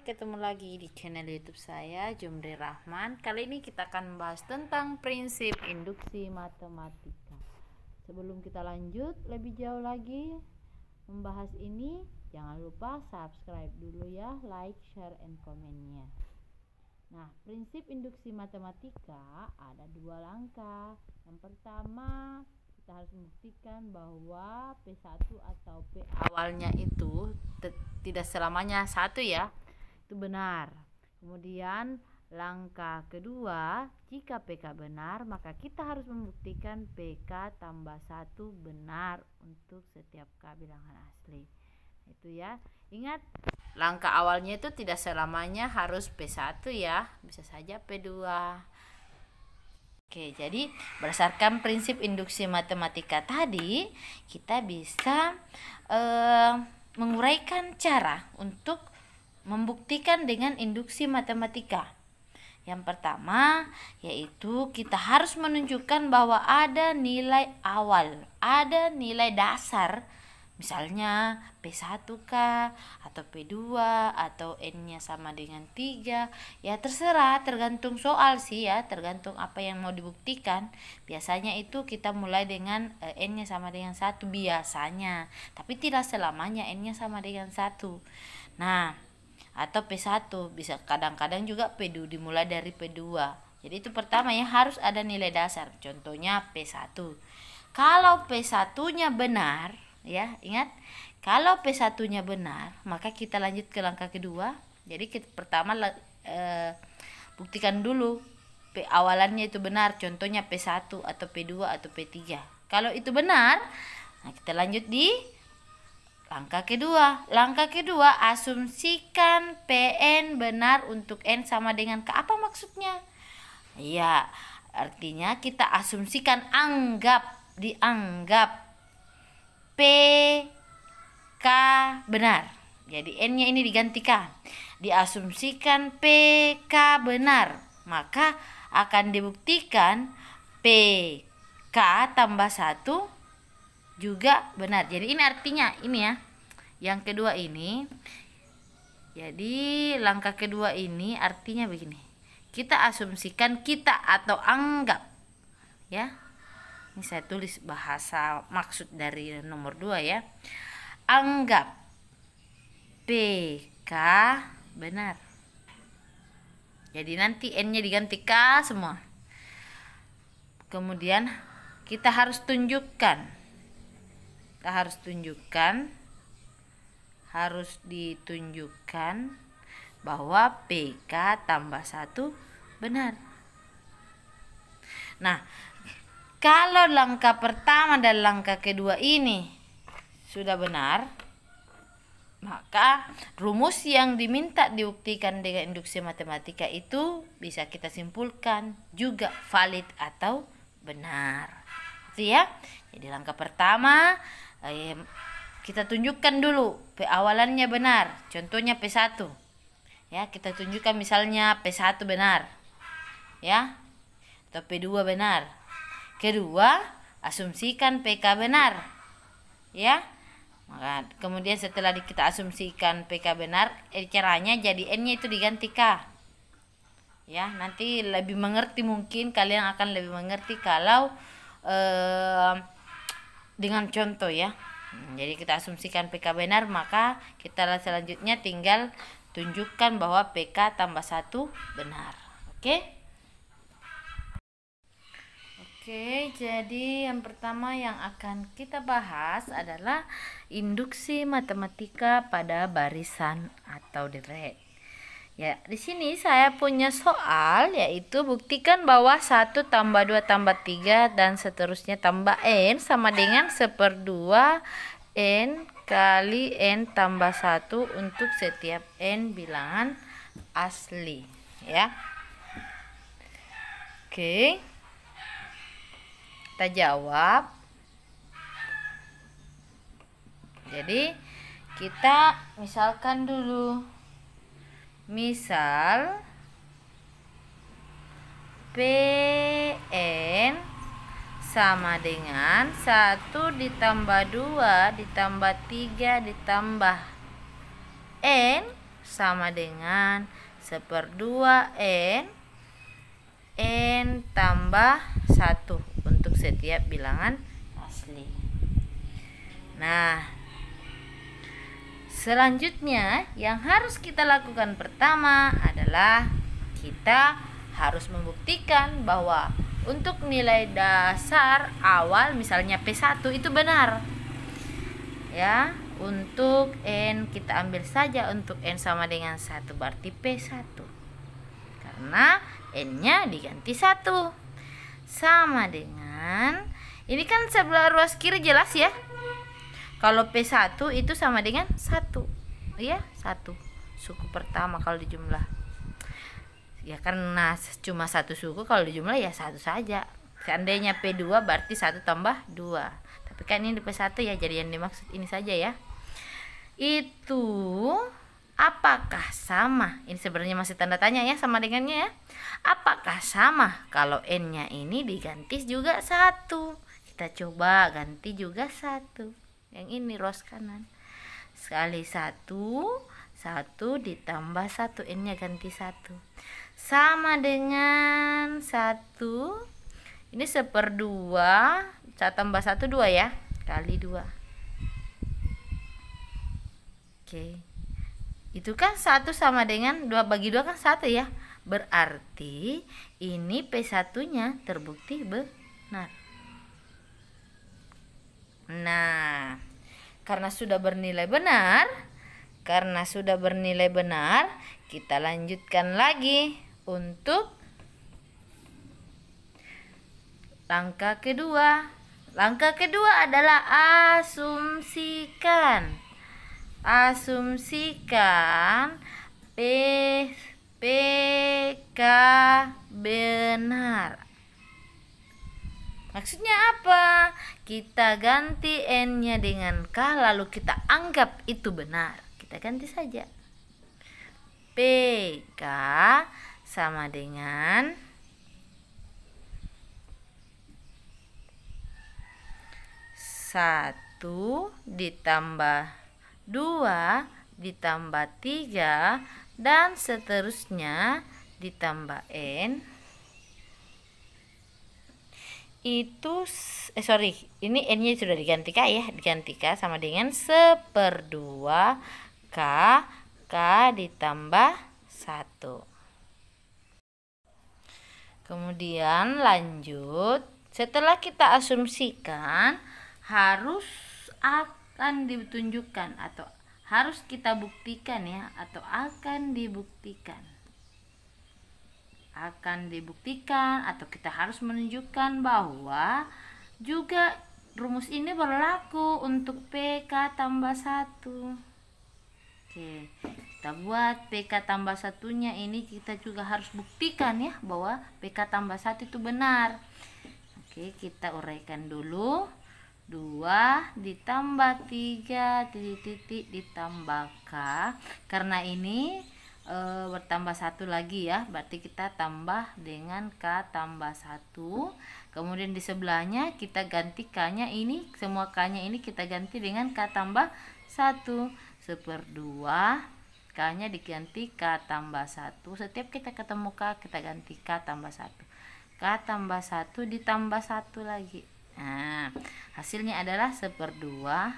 ketemu lagi di channel YouTube saya, Jumri Rahman. Kali ini kita akan membahas tentang prinsip induksi matematika. Sebelum kita lanjut lebih jauh lagi membahas ini, jangan lupa subscribe dulu ya, like, share, and komennya. Nah, prinsip induksi matematika ada dua langkah. Yang pertama, kita harus membuktikan bahwa P1 atau P awalnya itu tidak selamanya satu ya, itu benar. Kemudian langkah kedua, jika PK benar, maka kita harus membuktikan PK tambah 1 benar untuk setiap K bilangan asli. Itu ya. Ingat, langkah awalnya itu tidak selamanya harus P1 ya, bisa saja P2. Oke, jadi berdasarkan prinsip induksi matematika tadi, kita bisa menguraikan cara untuk membuktikan dengan induksi matematika. Yang pertama, yaitu kita harus menunjukkan bahwa ada nilai awal, ada nilai dasar, misalnya P1K atau P2 atau N-nya sama dengan 3. Ya terserah, tergantung soal sih ya, tergantung apa yang mau dibuktikan. Biasanya itu kita mulai dengan N-nya sama dengan 1 biasanya, tapi tidak selamanya N-nya sama dengan 1. Nah, atau P1 bisa kadang-kadang juga P2, dimulai dari P2. Jadi itu pertama ya, harus ada nilai dasar. Contohnya P1. Kalau P1-nya benar, ya ingat, kalau P1-nya benar, maka kita lanjut ke langkah kedua. Jadi pertama buktikan dulu P awalannya itu benar, contohnya P1 atau P2 atau P3. Kalau itu benar, nah kita lanjut di langkah kedua. Langkah kedua, asumsikan Pn benar untuk N sama dengan K. Apa maksudnya? Ya, artinya kita asumsikan, dianggap PK benar. Jadi N-nya ini digantikan. Diasumsikan PK benar, maka akan dibuktikan PK tambah 1 juga benar. Jadi ini artinya ini ya. Yang kedua ini. Jadi langkah kedua ini artinya begini. Kita asumsikan, kita atau anggap ya. Ini saya tulis bahasa maksud dari nomor 2 ya. Anggap PK benar. Jadi nanti N-nya diganti K semua. Kemudian kita harus tunjukkan. Harus ditunjukkan bahwa PK tambah 1 benar. Nah, kalau langkah pertama dan langkah kedua ini sudah benar, maka rumus yang diminta dibuktikan dengan induksi matematika itu bisa kita simpulkan juga valid atau benar. Itu ya. Jadi langkah pertama kita tunjukkan dulu P awalannya benar, contohnya P1. Ya, kita tunjukkan misalnya P1 benar. Ya. Atau P2 benar. Kedua, asumsikan PK benar. Ya. Maka kemudian setelah kita asumsikan PK benar, caranya jadi N-nya itu diganti K. Ya, nanti lebih mengerti, mungkin kalian akan lebih mengerti kalau dengan contoh ya. Jadi kita asumsikan PK benar, maka kita selanjutnya tinggal tunjukkan bahwa PK tambah 1 benar. Oke? Oke, jadi yang pertama yang akan kita bahas adalah induksi matematika pada barisan atau direct. Ya, di sini saya punya soal, yaitu buktikan bahwa 1 tambah 2 tambah 3 dan seterusnya tambah N sama dengan 1/2 N kali N tambah 1 untuk setiap N bilangan asli. Ya. Oke. Kita jawab. Jadi kita misalkan dulu. Misal Pn sama dengan 1 ditambah 2 ditambah 3 ditambah N sama dengan 1/2 N tambah 1 untuk setiap bilangan asli. Nah, selanjutnya yang harus kita lakukan pertama adalah kita harus membuktikan bahwa untuk nilai dasar awal misalnya P1 itu benar. Ya, untuk N kita ambil saja untuk N sama dengan 1 berarti P1. Karena N-nya diganti 1. Sama dengan ini kan sebelah ruas kiri jelas ya. Kalau P1 itu sama dengan 1. Ya, 1 suku pertama kalau dijumlah. Ya karena cuma 1 suku, kalau dijumlah ya 1 saja. Seandainya P2 berarti 1 tambah 2. Tapi kan ini P1 ya, jadi yang dimaksud ini saja ya. Itu apakah sama? Ini sebenarnya masih tanda tanya ya sama dengannya ya. Apakah sama kalau N-nya ini diganti juga 1? Kita coba ganti juga 1. Yang ini ruas kanan. Sekali 1 ditambah 1, N-nya ganti 1. Sama dengan 1. Ini 1/2. 1 tambah 1 2 ya. Kali 2. Oke. Itu kan 1 sama dengan 2 bagi 2 kan 1 ya. Berarti ini P1-nya terbukti benar. Nah, karena sudah bernilai benar, kita lanjutkan lagi untuk langkah kedua. Langkah kedua adalah asumsikan PK benar. Maksudnya apa? Kita ganti N-nya dengan K, lalu kita anggap itu benar. Kita ganti saja. PK sama dengan 1 ditambah 2 ditambah 3 dan seterusnya ditambah N. Itu ini N-nya sudah diganti K ya, diganti K sama dengan 1/2 K ditambah 1. Kemudian lanjut, setelah kita asumsikan harus akan ditunjukkan atau harus kita buktikan ya, atau akan dibuktikan atau kita harus menunjukkan bahwa juga rumus ini berlaku untuk PK tambah 1. Oke, kita buat PK tambah 1-nya ini kita juga harus buktikan ya bahwa PK tambah 1 itu benar. Oke, kita uraikan dulu. 2 ditambah 3 titik ditambah K. Karena ini bertambah 1 lagi ya, berarti kita tambah dengan K tambah 1. Kemudian di sebelahnya kita ganti K-nya ini, semua K-nya ini kita ganti dengan K tambah 1. 1/2 K-nya diganti K tambah 1. Setiap kita ketemu K, kita ganti K tambah 1. K tambah 1 ditambah 1 lagi. Nah, hasilnya adalah 1/2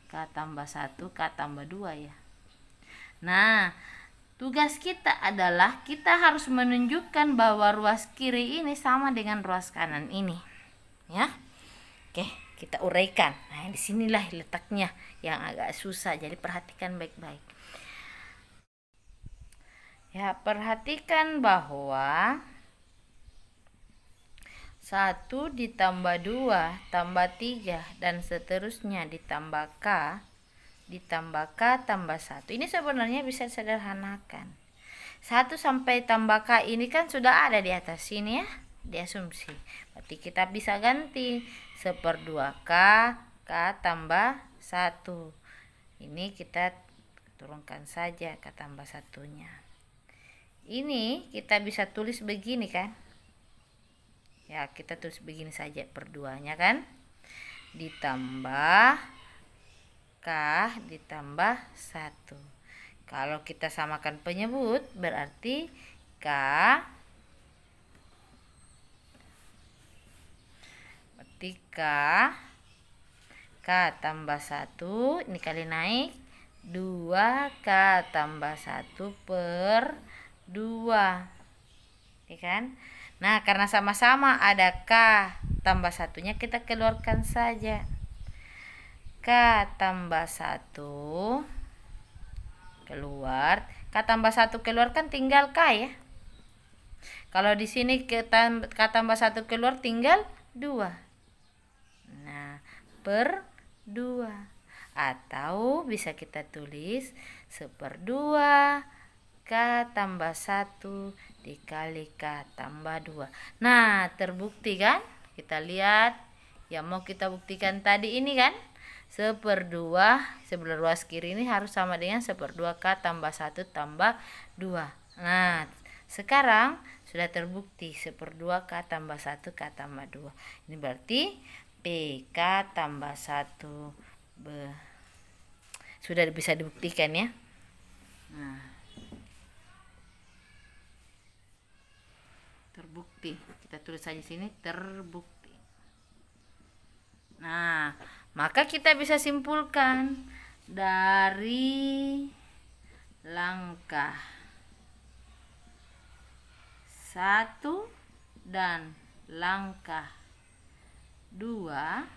K tambah 1 K tambah 2 ya. Nah, tugas kita adalah kita harus menunjukkan bahwa ruas kiri ini sama dengan ruas kanan ini. Ya. Oke, kita uraikan. Nah, disinilah letaknya yang agak susah. Jadi perhatikan baik-baik. Ya, perhatikan bahwa 1 ditambah 2 tambah 3 dan seterusnya ditambah K tambah 1. Ini sebenarnya bisa sederhanakan. 1 sampai tambah K ini kan sudah ada di atas sini ya, diasumsi. Berarti kita bisa ganti 1/2 K tambah 1. Ini kita turunkan saja K tambah 1-nya. Ini kita bisa tulis begini kan? Ya, kita tulis begini saja per 2-nya kan? Ditambah K ditambah 1. Kalau kita samakan penyebut berarti K K tambah 1, ini kali naik 2K tambah 1 per 2, ya kan? Nah, karena sama-sama ada K tambah 1-nya, kita keluarkan saja. K tambah 1 keluar, K tambah 1 keluar kan tinggal K ya. Kalau di sini K tambah 1 keluar tinggal 2. Nah, per 2. Atau bisa kita tulis 1/2 K tambah 1 dikali K tambah 2. Nah, terbukti kan? Kita lihat yang mau kita buktikan tadi ini kan, 1/2 sebelah ruas kiri ini harus sama dengan 1/2 K tambah 1 tambah 2. Nah, sekarang sudah terbukti 1/2 K tambah 1 K tambah 2. Ini berarti PK tambah 1 sudah bisa dibuktikan ya. Nah, terbukti. Kita tulis saja sini terbukti. Nah, maka kita bisa simpulkan dari langkah 1 dan langkah 2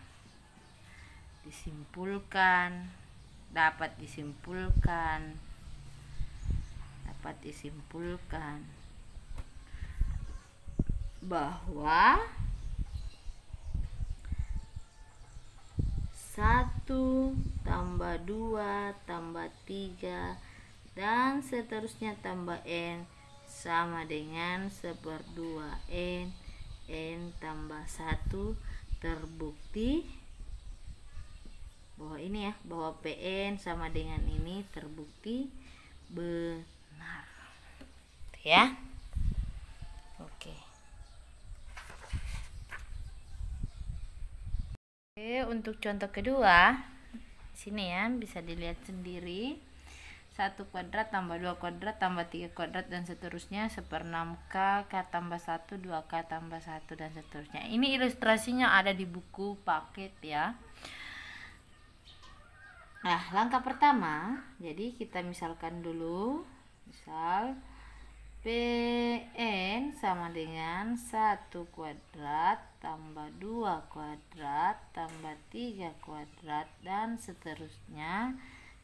dapat disimpulkan bahwa 1 tambah 2 tambah 3 dan seterusnya tambah N sama dengan 1/2 N tambah 1. Terbukti bahwa ini ya, bahwa PN sama dengan ini terbukti benar ya. Oke, untuk contoh kedua sini ya, bisa dilihat sendiri. 1 kuadrat tambah 2 kuadrat tambah 3 kuadrat dan seterusnya 1/6K, K tambah 1, 2K tambah 1 dan seterusnya. Ini ilustrasinya ada di buku paket ya. Nah, langkah pertama, jadi kita misalkan dulu, misal PN sama dengan 1 kuadrat tambah 2 kuadrat tambah 3 kuadrat dan seterusnya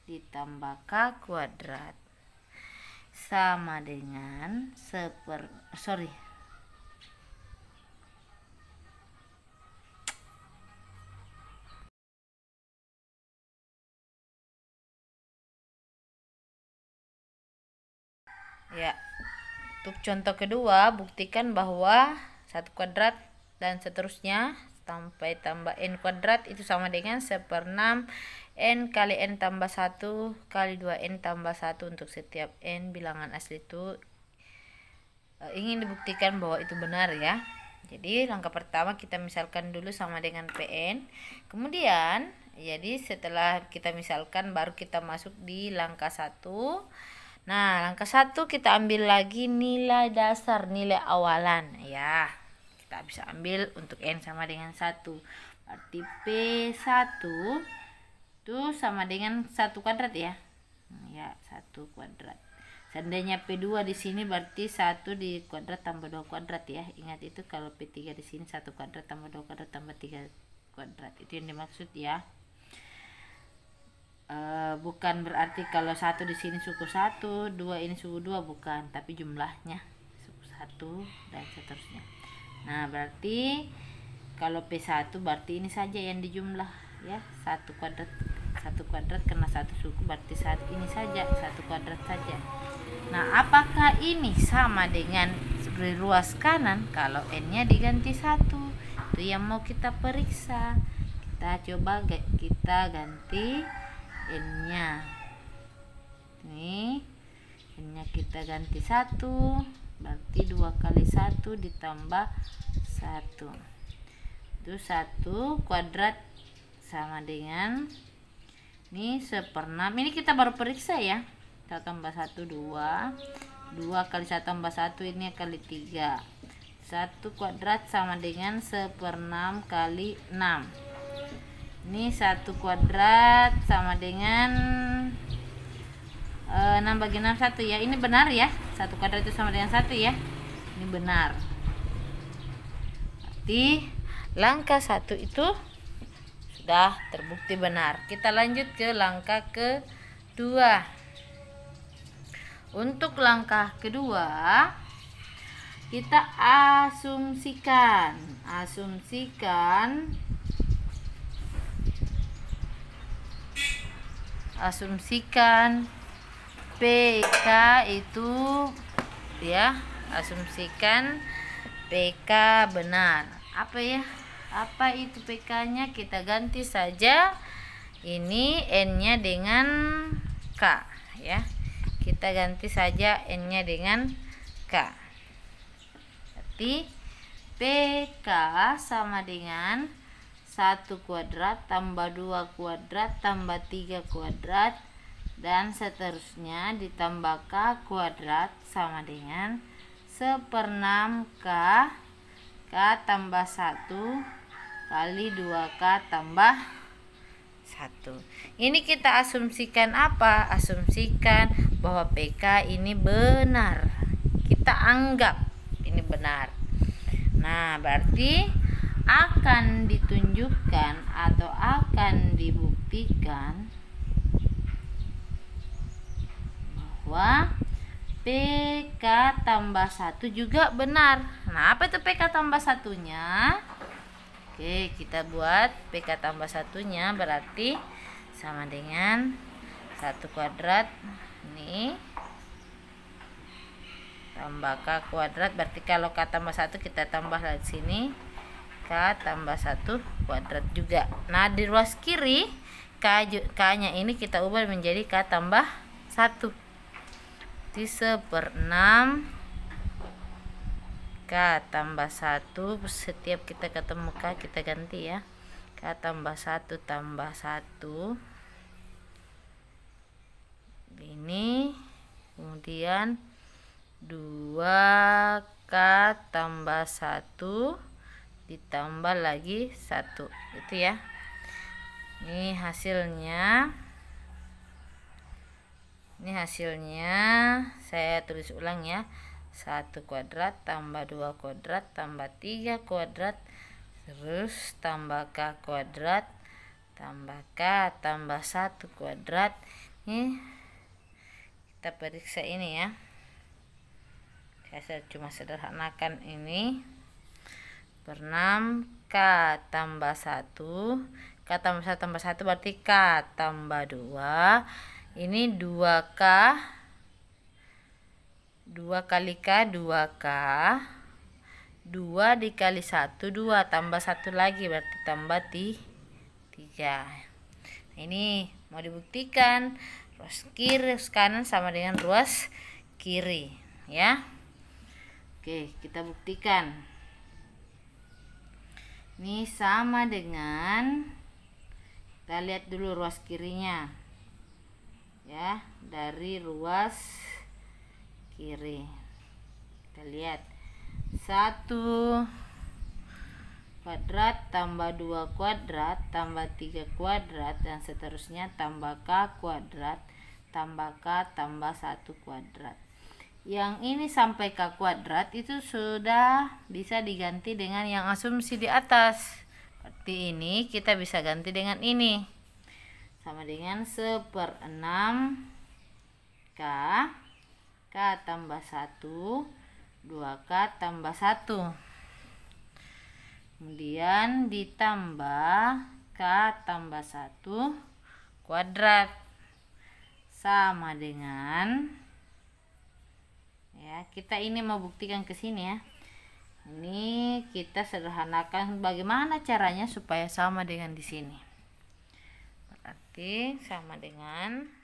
ditambah K kuadrat sama dengan ya. Untuk contoh kedua, buktikan bahwa 1 kuadrat dan seterusnya sampai tambah N kuadrat itu sama dengan 1/6 N kali N tambah 1 kali 2N tambah 1 untuk setiap N bilangan asli itu ingin dibuktikan bahwa itu benar ya. Jadi langkah pertama kita misalkan dulu sama dengan PN. Kemudian jadi setelah kita misalkan baru kita masuk di langkah 1. Nah, langkah 1 kita ambil lagi nilai dasar, nilai awalan ya. Kita bisa ambil untuk N sama dengan 1. Berarti P1 itu sama dengan 1 kuadrat ya. Ya, 1 kuadrat. Seandainya P2 di sini berarti 1 di kuadrat tambah 2 kuadrat ya. Ingat itu kalau P3 di sini 1 kuadrat tambah 2 kuadrat tambah 3 kuadrat. Itu yang dimaksud ya. Bukan berarti kalau 1 di sini suku 1, 2 ini suku 2, bukan, tapi jumlahnya suku 1 dan seterusnya. Nah, berarti kalau P1 berarti ini saja yang dijumlah ya, 1 kuadrat karena 1 suku berarti ini saja 1 kuadrat saja. Nah, apakah ini sama dengan ruas kanan kalau N-nya diganti 1? Itu yang mau kita periksa. Kita coba kita ganti N-nya. Nih, N-nya kita ganti 1, berarti 2 kali 1 ditambah 1. Itu 1 kuadrat sama dengan ini 1/6. Ini kita baru periksa ya. kita tambah 1 2, 2 kali 1 tambah 1 ini kali 3. 1 kuadrat sama dengan 1/6 kali 6. Ini 1 kuadrat sama dengan 6 bagi 6 1 ya. Ini benar ya, 1 kuadrat itu sama dengan 1 ya. Ini benar. Berarti langkah 1 itu sudah terbukti benar. Kita lanjut ke langkah kedua. Untuk langkah kedua, kita asumsikan PK itu ya, asumsikan PK benar. Apa ya? Apa itu PK-nya? Kita ganti saja ini N-nya dengan K ya. Kita ganti saja N-nya dengan K. Berarti PK sama dengan 1 kuadrat tambah 2 kuadrat tambah 3 kuadrat dan seterusnya ditambah K kuadrat sama dengan 1/6 K tambah 1 kali 2K tambah 1. Ini kita asumsikan apa? Asumsikan bahwa PK ini benar. Kita anggap ini benar. Nah, berarti akan ditunjukkan atau akan dibuktikan bahwa PK tambah 1 juga benar. Nah, apa itu PK tambah 1-nya? Oke, kita buat PK tambah 1-nya berarti sama dengan 1 kuadrat ini tambah K kuadrat. Berarti kalau K tambah 1 kita tambah di sini K tambah 1 kuadrat juga. Nah, di ruas kiri K-nya ini kita ubah menjadi K tambah 1. Di 1/6 K tambah 1. Setiap kita ketemu K kita ganti ya. K tambah 1 tambah 1 ini, kemudian 2K tambah 1 ditambah lagi 1 itu ya. Ini hasilnya saya tulis ulang ya. 1 kuadrat tambah 2 kuadrat tambah 3 kuadrat terus tambah K kuadrat tambah K tambah 1 kuadrat. Ini kita periksa ini ya. Saya cuma sederhanakan ini. 1/6 K tambah 1. K tambah 1 tambah 1 berarti K tambah 2. Ini 2K, 2 kali K 2K, 2 dikali 1 2 tambah 1 lagi berarti tambah 3. Nah, ini mau dibuktikan ruas kiri ruas kanan sama dengan ruas kiri ya. Oke, kita buktikan. Ini sama dengan, kita lihat dulu ruas kirinya ya, dari ruas kiri kita lihat 1 kuadrat tambah 2 kuadrat tambah 3 kuadrat dan seterusnya tambah K kuadrat tambah K tambah 1 kuadrat. Yang ini sampai K kuadrat itu sudah bisa diganti dengan yang asumsi di atas. Berarti ini kita bisa ganti dengan ini sama dengan 1/6 K tambah 1 2K tambah 1 kemudian ditambah K tambah 1 kuadrat sama dengan ya, kita ini mau buktikan ke sini ya. Ini kita sederhanakan bagaimana caranya supaya sama dengan di sini. Berarti sama dengan